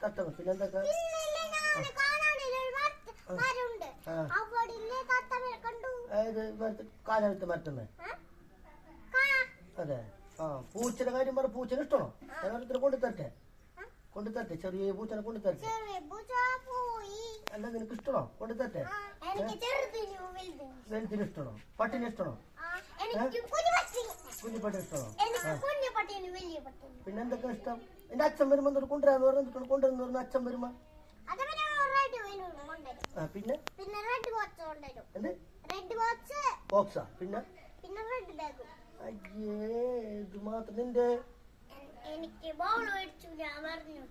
തത്തമ്മ പിന്നെന്തൊക്കെ കാലത്ത് മറ്റമ്മേ അതെ ആ പൂച്ചയുടെ കാര്യം പറ പൂച്ചനെ ഇഷ്ടമാണോ ഞാൻ ഓരോരുത്തരെ കൊണ്ടുതരട്ടെ ചെറിയ പൂച്ചനെ കൊണ്ടുതരട്ടെ അല്ല നിനക്ക് ഇഷ്ടമാണോ കൊണ്ടുതരട്ടെ വലുതിന് ഇഷ്ടമാണോ പട്ടിനെ ഇഷ്ടമാണോ കുഞ്ഞു പട്ടി ഇഷ്ടമാണോ പിന്നെന്തൊക്കെ ഇഷ്ടം എന്റെ അച്ഛൻ വരുമ്പോ കൊണ്ടുവരാന്ന് പറഞ്ഞിട്ട് കൊണ്ടുവരുന്ന പറഞ്ഞ അച്ഛൻ വരുമ്പോ പിന്നെ ബോക്സാ പിന്നെ അയ്യേ ഇത് മാത്രം നിന്റെ എനിക്ക് ബോൾ വെച്ചു ഞാൻ പറഞ്ഞു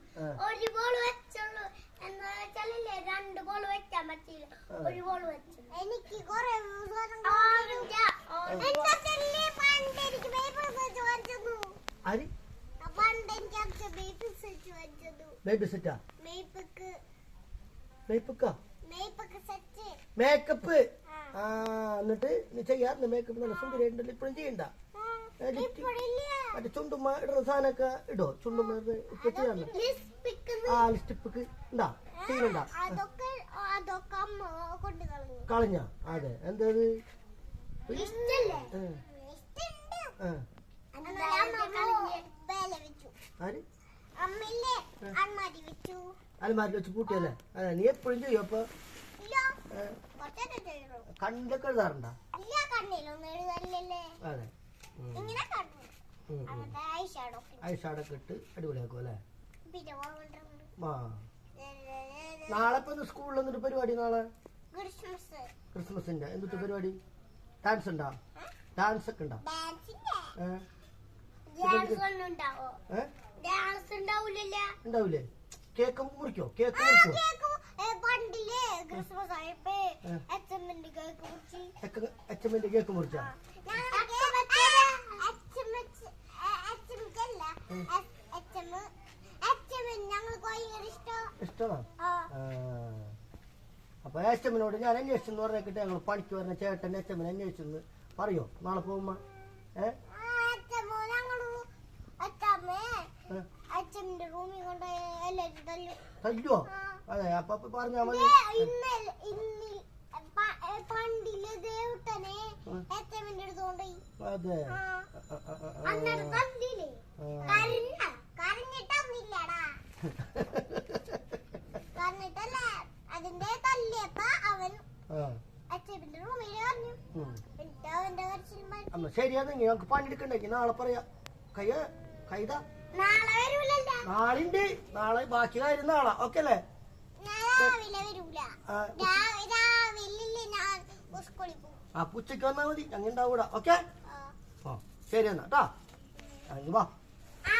ഒരു ബോൾ വെച്ചുള്ളൂ എന്താ വെച്ചാലേ രണ്ട് ബോൾ വെക്കാൻ പറ്റില്ല ഒരു ബോൾ വെച്ചു എനിക്ക് കുറെ മേക്കപ്പ് എന്നിട്ട് നീ ചെയ്യാറില്ല മേക്കപ്പ് നല്ല സുന്ദരിയായിട്ടുണ്ടല്ലോ ഇപ്പോഴും ചെയ്യണ്ട മറ്റേ ചുണ്ടുമ്മ ഇടുന്ന സാധനമൊക്കെ ഇടോ ചുണ്ടുമ്മ ഇപ്പൊ ചെയ്യാറില്ല ആ ലിപ്സ്റ്റിക്ക് ഉണ്ടാ ചെയ്യണ്ട കളഞ്ഞ അതെ എന്താ അലമാരി വെച്ച് പൂട്ടിയല്ലേ അതെ നീ എപ്പോഴും ചെയ്യും അപ്പൊ കണ്ണിലൊക്കെ എഴുതാറുണ്ടോ അതെ ഐഷാഡൊക്കെ ഇട്ട് അടിപൊളിയാക്കും അല്ലേ ആ നാളെ ഇപ്പൊ സ്കൂളിൽ എന്നിട്ട് പരിപാടി നാളെ ക്രിസ്മസിന്റെ എന്തിട്ട് പരിപാടി ഡാൻസ് ഉണ്ടോ ഡാൻസ് ഒക്കെ ഉണ്ടോ ഉണ്ടാവൂലേ കേക്ക് മുറിക്കോ കേക്ക് മുറിക്കോ അച്ഛമ്മന്റെ കേക്ക് മുറിച്ചോ ഇഷ്ടമാ അപ്പൊ അച്ഛമ്മനോട് ഞാൻ അന്വേഷിച്ചെന്ന് പറഞ്ഞിട്ട് ഞങ്ങൾ പണിക്ക് പറഞ്ഞ ചേട്ടൻ അച്ഛമ്മനെ അന്വേഷിച്ചെന്ന് പറയോ നാളെ പോകുമ്പോ തല്ലുവോ അതെ അപ്പൊ പറഞ്ഞാ മതി അതെ അതിന്റെ തല്ലിയപ്പ അവൻ അച്ഛന്റെ റൂമിൽ പറഞ്ഞു ശരി അത് ഞങ്ങൾക്ക് പണിയെടുക്കണ്ടേ നാളെ പറയാ കൈതാ നാളിണ്ട് നാളെ ബാക്കി കാര്യം നാളെ ഓക്കെ അല്ലേ ആ ഉച്ചക്ക് വന്നാ മതി അങ്ങനെ ഉണ്ടാവൂടാ ഓക്കെ ശരി എന്നാ കേട്ടോ വാ